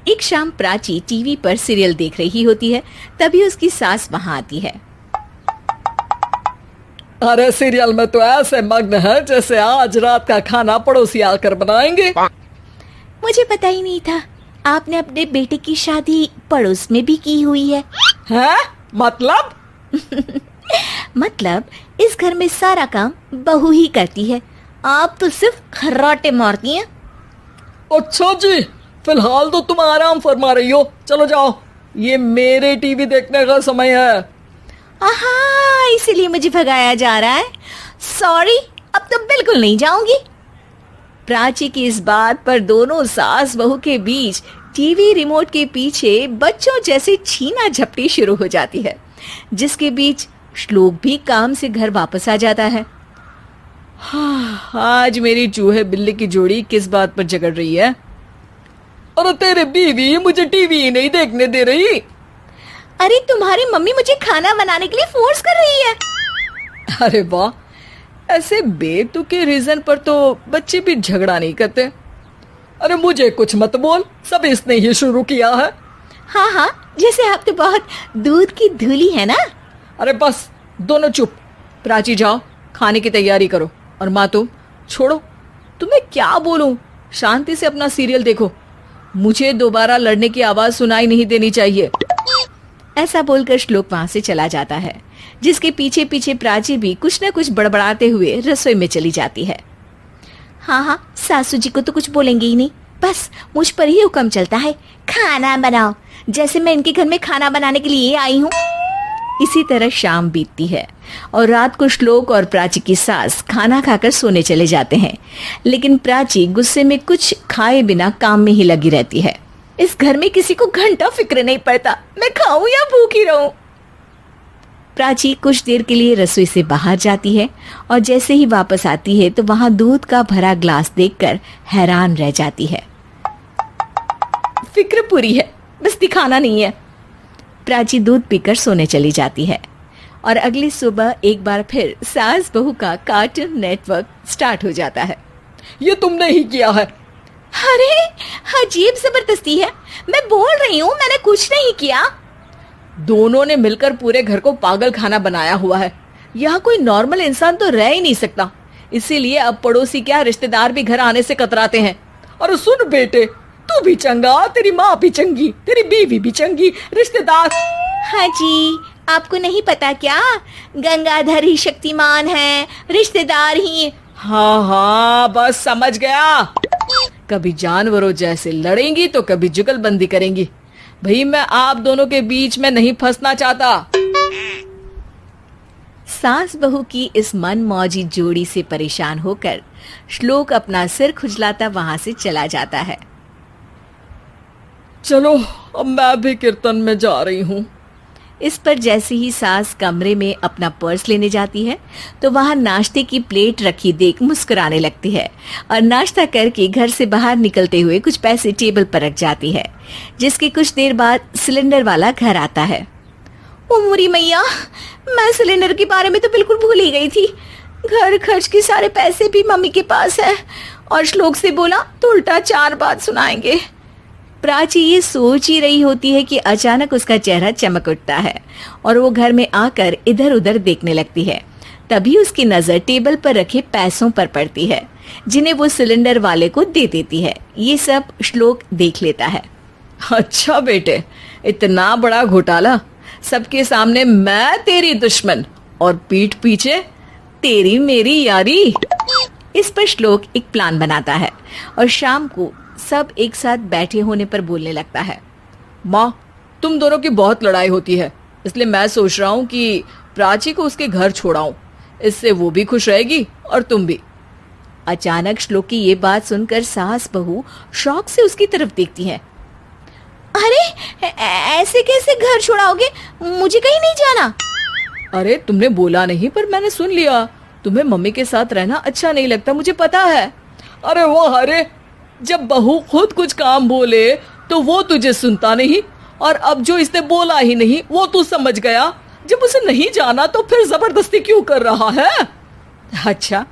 एक शाम प्राची टीवी पर सीरियल देख रही होती है। तभी उसकी सास वहां आती है। अरे सीरियल में तो ऐसे मग्न है जैसे आज रात का खाना पड़ोसी आकर बनाएंगे। मुझे पता ही नहीं था आपने अपने बेटे की शादी पड़ोस में भी की हुई है। हैं? मतलब? मतलब इस घर में सारा काम बहू ही करती है, आप तो सिर्फ खर्राटे मारती हैं। अच्छा जी, फिलहाल तो तुम आराम फरमा रही हो, चलो जाओ, ये मेरे टीवी देखने का समय है। आहा, इसीलिए मुझे भगाया जा रहा है। सॉरी, अब तो बिल्कुल नहीं जाऊंगी। प्राची की इस बात पर दोनों सास बहू के बीच टीवी रिमोट के पीछे बच्चों जैसे छीना झपटी शुरू हो जाती है, जिसके बीच श्लोक भी काम से घर वापस आ जाता है। हाँ, आज मेरी चूहे बिल्ली की जोड़ी किस बात पर झगड़ रही है? अरे तेरे बीवी मुझे टीवी ही नहीं देखने दे रही। अरे तुम्हारी मम्मी मुझे खाना बनाने के लिए फोर्स कर रही है। अरे वाह, ऐसे बेतुके रीजन पर तो बच्चे भी झगड़ा नहीं करते। अरे मुझे कुछ मत बोल, सब इसने ही शुरू किया है। हाँ हाँ, जैसे आप तो बहुत दूध की धूली है ना। अरे बस, दोनों चुप। प्राची जाओ, खाने की तैयारी करो। और माँ तुम छोड़ो, तुम्हें क्या बोलूं, शांति से अपना सीरियल देखो, मुझे दोबारा लड़ने की आवाज सुनाई नहीं देनी चाहिए। ऐसा बोलकर श्लोक वहां से चला जाता है, जिसके पीछे पीछे प्राची भी कुछ न कुछ बड़बड़ाते हुए रसोई में चली जाती है। हाँ हाँ, सासू जी को तो कुछ बोलेंगे ही नहीं, बस मुझ पर ही हुक्म चलता है, खाना बनाओ, जैसे मैं इनके घर में खाना बनाने के लिए आई हूँ। इसी तरह शाम बीतती है और रात को श्लोक और प्राची की सास खाना खाकर सोने चले जाते हैं, लेकिन प्राची गुस्से में कुछ खाए बिना काम में ही लगी रहती है। इस घर में किसी को घंटा फिक्र नहीं पड़ता, मैं खाऊं या भूखी रहूं। प्राची कुछ देर के लिए रसोई से बाहर जाती है और जैसे ही वापस आती है तो वहां दूध का भरा ग्लास देखकर हैरान रह जाती है। फिक्र पूरी है, बस दिखाना नहीं है। प्राची दूध पीकर सोने चली जाती है और अगली सुबह एक बार फिर सास बहू का कार्टून नेटवर्क स्टार्ट हो जाता है। ये तुमने ही किया है। अरे अजीब जबरदस्ती है, मैं बोल रही हूँ मैंने कुछ नहीं किया। दोनों ने मिलकर पूरे घर को पागल खाना बनाया हुआ है। यहाँ कोई नॉर्मल इंसान तो रह ही नहीं सकता, इसीलिए अब पड़ोसी क्या रिश्तेदार भी घर आने से कतराते हैं। और सुन बेटे, तू भी चंगा, तेरी माँ भी चंगी, तेरी बीवी भी चंगी, रिश्तेदार। हाँ जी, आपको नहीं पता क्या, गंगाधर ही शक्तिमान है, रिश्तेदार ही। हाँ हाँ, बस समझ गया। कभी जानवरों जैसे लड़ेंगी तो कभी जुगलबंदी करेंगी। भाई मैं आप दोनों के बीच में नहीं फंसना चाहता। सास बहू की इस मन मौजी जोड़ी से परेशान होकर श्लोक अपना सिर खुजलाता वहां से चला जाता है। चलो अब मैं भी कीर्तन में जा रही हूँ। इस पर जैसे ही सास कमरे में अपना पर्स लेने जाती है तो वहां नाश्ते की प्लेट रखी देख मुस्कुराने लगती है और नाश्ता करके घर से बाहर निकलते हुए कुछ पैसे टेबल पर रख जाती है, जिसके कुछ देर बाद सिलेंडर वाला घर आता है। ओ मोरी मैया, मैं सिलेंडर के बारे में तो बिल्कुल भूल ही गई थी। घर खर्च के सारे पैसे भी मम्मी के पास है और श्लोक से बोला तो उल्टा 4 बात सुनाएंगे। प्राची ये सोच ही रही होती है कि अचानक उसका चेहरा चमक उठता है और वो घर में आकर इधर उधर देखने लगती है। तभी उसकी नजर टेबल पर रखे पैसों पर पड़ती है, जिन्हें वो सिलेंडर वाले को दे देती है। ये सब श्लोक देख लेता है। अच्छा बेटे, इतना बड़ा घोटाला, सबके सामने मैं तेरी दुश्मन और पीठ पीछे तेरी मेरी यारी। इस पर श्लोक एक प्लान बनाता है और शाम को सब एक साथ बैठे होने पर बोलने लगता है। माँ, तुम दोनों की बहुत लड़ाई होती है, इसलिए मैं सोच रहा हूँ कि प्राची को उसके घर छोड़ाऊं, इससे वो भी खुश रहेगी और तुम भी। अचानक श्लोक की ये बात सुनकर सास बहू शौक से उसकी तरफ देखती है। अरे ऐसे कैसे घर छोड़ाओगे, मुझे कहीं नहीं जाना। अरे तुमने बोला नहीं पर मैंने सुन लिया, तुम्हें मम्मी के साथ रहना अच्छा नहीं लगता, मुझे पता है। अरे वो, अरे जब बहू खुद कुछ काम बोले तो वो तुझे सुनता नहीं, और अब जो इसने बोला ही नहीं वो तू समझ गया। जब उसे नहीं जाना तो फिर जबरदस्ती क्यों कर रहा है? अच्छा,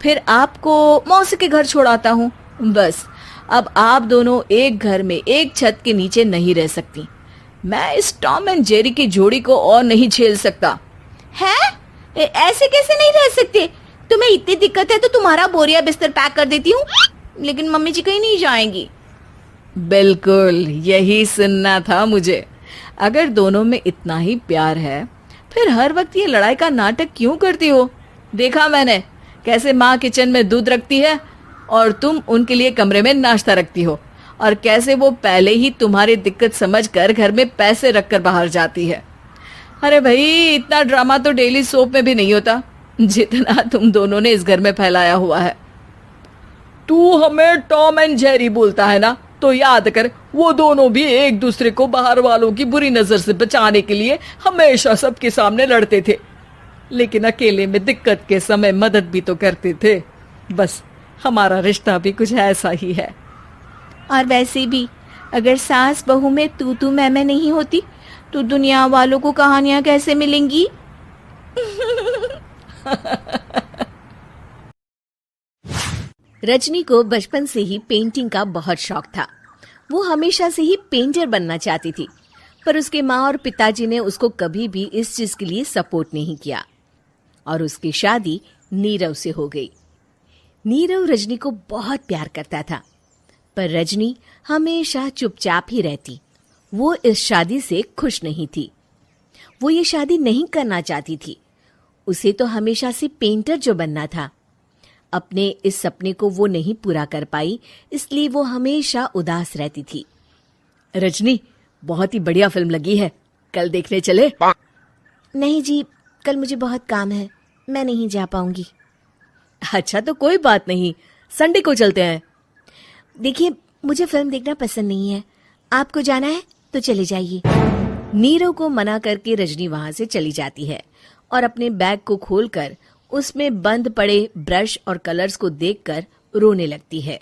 फिर आपको मौसी के घर छोड़ाता हूँ, बस अब आप दोनों एक घर में एक छत के नीचे नहीं रह सकती। मैं इस टॉम एंड जेरी की जोड़ी को और नहीं झेल सकता। है? ऐसे कैसे नहीं रह सकते? तुम्हें इतनी दिक्कत है तो तुम्हारा बोरिया बिस्तर पैक कर देती हूँ, लेकिन मम्मी जी कहीं नहीं जाएंगी। बिल्कुल यही सुनना था मुझे। अगर दोनों में इतना ही प्यार है फिर हर वक्त ये लड़ाई का नाटक क्यों करती हो? देखा मैंने कैसे माँ किचन में दूध रखती है और तुम उनके लिए कमरे में नाश्ता रखती हो, और कैसे वो पहले ही तुम्हारी दिक्कत समझकर घर में पैसे रखकर बाहर जाती है। अरे भाई, इतना ड्रामा तो डेली सोप में भी नहीं होता जितना तुम दोनों ने इस घर में फैलाया हुआ है। तू हमें टॉम एंड जेरी बोलता है ना, तो याद कर वो दोनों भी एक दूसरे को बाहर वालों की बुरी नजर से बचाने के लिए हमेशा सबके सामने लड़ते थे, लेकिन अकेले में दिक्कत के समय मदद भी तो करते थे। बस हमारा रिश्ता भी कुछ ऐसा ही है। और वैसे भी अगर सास बहू में तू मैं नहीं होती तो दुनिया वालों को कहानियां कैसे मिलेंगी? रजनी को बचपन से ही पेंटिंग का बहुत शौक था। वो हमेशा से ही पेंटर बनना चाहती थी, पर उसके माँ और पिताजी ने उसको कभी भी इस चीज के लिए सपोर्ट नहीं किया और उसकी शादी नीरव से हो गई। नीरव रजनी को बहुत प्यार करता था, पर रजनी हमेशा चुपचाप ही रहती। वो इस शादी से खुश नहीं थी। वो ये शादी नहीं करना चाहती थी। उसे तो हमेशा से पेंटर जो बनना था। अपने इस सपने को वो नहीं पूरा कर पाई, इसलिए वो हमेशा उदास रहती थी। रजनी, बहुत ही बढ़िया फिल्म लगी है, कल देखने चले? नहीं जी, कल मुझे बहुत काम है, मैं नहीं जा पाऊंगी। अच्छा तो कोई बात नहीं, संडे को चलते हैं। देखिए, मुझे फिल्म देखना पसंद नहीं है। आपको जाना है तो चले जाइए। नीरव को मना करके रजनी वहां से चली जाती है और अपने बैग को खोलकर उसमें बंद पड़े ब्रश और कलर्स को देखकर रोने लगती है।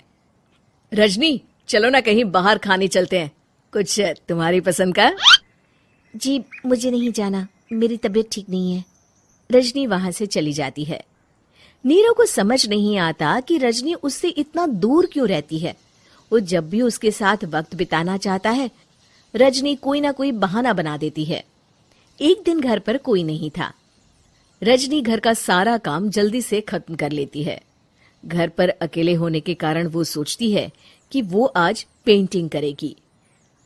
रजनी, चलो ना कहीं बाहर खाने चलते हैं, कुछ तुम्हारी पसंद का। जी, मुझे नहीं जाना, मेरी तबीयत ठीक नहीं है। रजनी वहां से चली जाती है। नीरव को समझ नहीं आता कि रजनी उससे इतना दूर क्यों रहती है। वो जब भी उसके साथ वक्त बिताना चाहता है, रजनी कोई ना कोई बहाना बना देती है। एक दिन घर पर कोई नहीं था। रजनी घर का सारा काम जल्दी से खत्म कर लेती है। घर पर अकेले होने के कारण वो सोचती है कि वो आज पेंटिंग करेगी।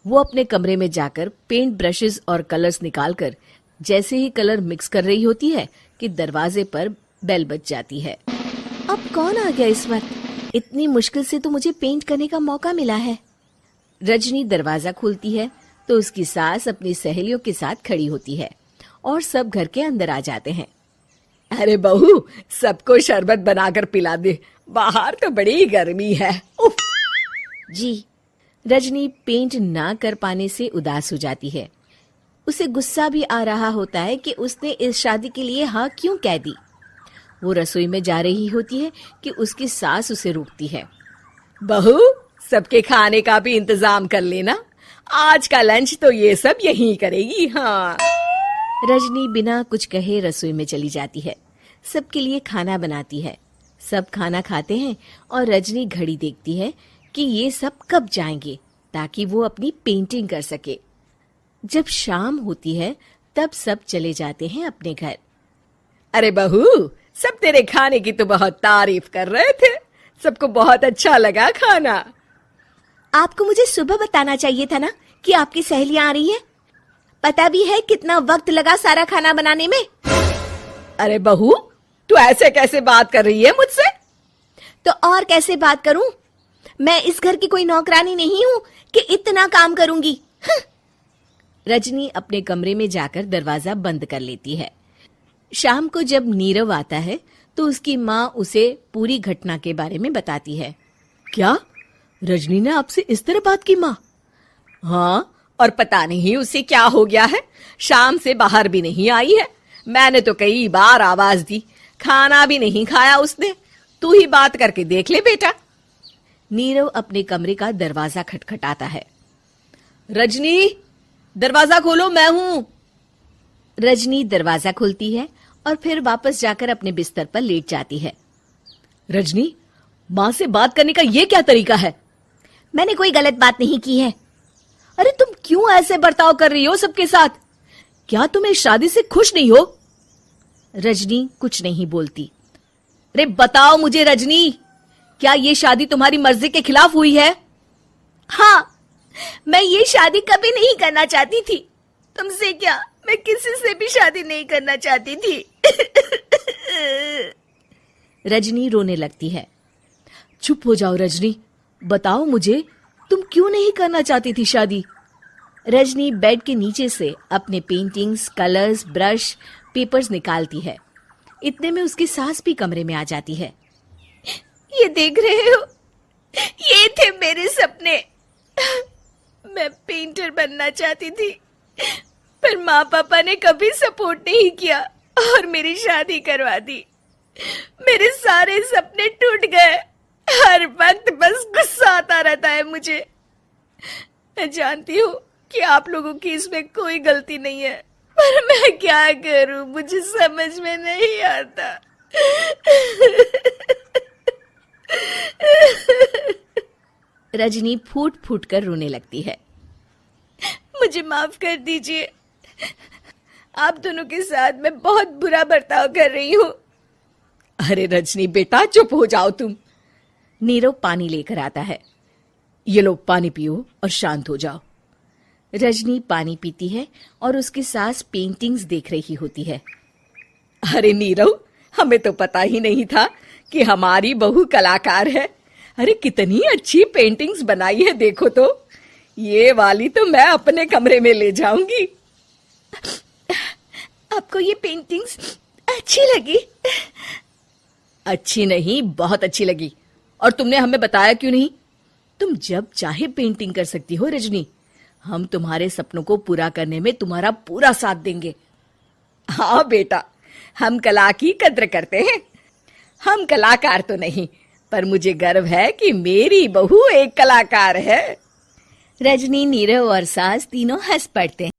वो अपने कमरे में जाकर पेंट ब्रशेस और कलर्स निकालकर जैसे ही कलर मिक्स कर रही होती है कि दरवाजे पर बेल बज जाती है। अब कौन आ गया इस वक्त? इतनी मुश्किल से तो मुझे पेंट करने का मौका मिला है। रजनी दरवाजा खोलती है तो उसकी सास अपनी सहेलियों के साथ खड़ी होती है और सब घर के अंदर आ जाते हैं। अरे बहू, सबको शरबत बनाकर पिला दे, बाहर तो बड़ी गर्मी है। उफ। जी। रजनी पेंट ना कर पाने से उदास हो जाती है। उसे गुस्सा भी आ रहा होता है कि उसने इस शादी के लिए हाँ क्यों कह दी। वो रसोई में जा रही होती है कि उसकी सास उसे रोकती है। बहू, सबके खाने का भी इंतजाम कर लेना, आज का लंच तो ये सब यहीं करेगी। हाँ। रजनी बिना कुछ कहे रसोई में चली जाती है। सबके लिए खाना बनाती है। सब खाना खाते हैं और रजनी घड़ी देखती है कि ये सब कब जाएंगे ताकि वो अपनी पेंटिंग कर सके। जब शाम होती है तब सब चले जाते हैं अपने घर। अरे बहू, सब तेरे खाने की तो बहुत तारीफ कर रहे थे, सबको बहुत अच्छा लगा खाना। आपको मुझे सुबह बताना चाहिए था ना कि आपकी सहेलियां आ रही हैं। पता भी है कितना वक्त लगा सारा खाना बनाने में। अरे बहू, तू ऐसे कैसे बात कर रही है मुझसे? तो और कैसे बात करूं? मैं इस घर की कोई नौकरानी नहीं हूं कि इतना काम करूंगी। रजनी अपने कमरे में जाकर दरवाजा बंद कर लेती है। शाम को जब नीरव आता है तो उसकी माँ उसे पूरी घटना के बारे में बताती है। क्या रजनी ने आपसे इस तरह बात की माँ? हाँ, और पता नहीं उसे क्या हो गया है, शाम से बाहर भी नहीं आई है। मैंने तो कई बार आवाज दी, खाना भी नहीं खाया उसने। तू ही बात करके देख ले बेटा। नीरव अपने कमरे का दरवाजा खटखटाता है। रजनी, दरवाजा खोलो, मैं हूं। रजनी दरवाजा खोलती है और फिर वापस जाकर अपने बिस्तर पर लेट जाती है। रजनी, माँ से बात करने का ये क्या तरीका है? मैंने कोई गलत बात नहीं की है। अरे तुम क्यों ऐसे बर्ताव कर रही हो सबके साथ? क्या तुम इस शादी से खुश नहीं हो? रजनी कुछ नहीं बोलती। अरे बताओ मुझे रजनी, क्या ये शादी तुम्हारी मर्जी के खिलाफ हुई है? हाँ, मैं ये शादी कभी नहीं करना चाहती थी। तुमसे क्या, मैं किसी से भी शादी नहीं करना चाहती थी। रजनी रोने लगती है। चुप हो जाओ रजनी, बताओ मुझे तुम क्यों नहीं करना चाहती थी शादी? रजनी बेड के नीचे से अपने पेंटिंग्स, कलर्स, ब्रश, पेपर्स निकालती है। इतने में उसकी सास भी कमरे में आ जाती है। ये देख रहे हो, ये थे मेरे सपने। मैं पेंटर बनना चाहती थी, पर माँ पापा ने कभी सपोर्ट नहीं किया और मेरी शादी करवा दी। मेरे सारे सपने टूट गए। हर वक्त बस गुस्सा आता रहता है मुझे। मैं जानती हूँ कि आप लोगों की इसमें कोई गलती नहीं है, पर मैं क्या करूं, मुझे समझ में नहीं आता। रजनी फूट फूट कर रोने लगती है। मुझे माफ कर दीजिए, आप दोनों के साथ मैं बहुत बुरा बर्ताव कर रही हूँ। अरे रजनी बेटा, चुप हो जाओ तुम। नीरव पानी लेकर आता है। ये लो पानी पियो और शांत हो जाओ। रजनी पानी पीती है और उसकी सास पेंटिंग्स देख रही होती है। अरे नीरव, हमें तो पता ही नहीं था कि हमारी बहू कलाकार है। अरे कितनी अच्छी पेंटिंग्स बनाई है, देखो तो। ये वाली तो मैं अपने कमरे में ले जाऊंगी। आपको ये पेंटिंग्स अच्छी लगी? अच्छी नहीं, बहुत अच्छी लगी। और तुमने हमें बताया क्यों नहीं? तुम जब चाहे पेंटिंग कर सकती हो रजनी। हम तुम्हारे सपनों को पूरा करने में तुम्हारा पूरा साथ देंगे। हाँ बेटा, हम कला की कद्र करते हैं। हम कलाकार तो नहीं, पर मुझे गर्व है कि मेरी बहू एक कलाकार है। रजनी, नीरव और सास तीनों हंस पड़ते हैं।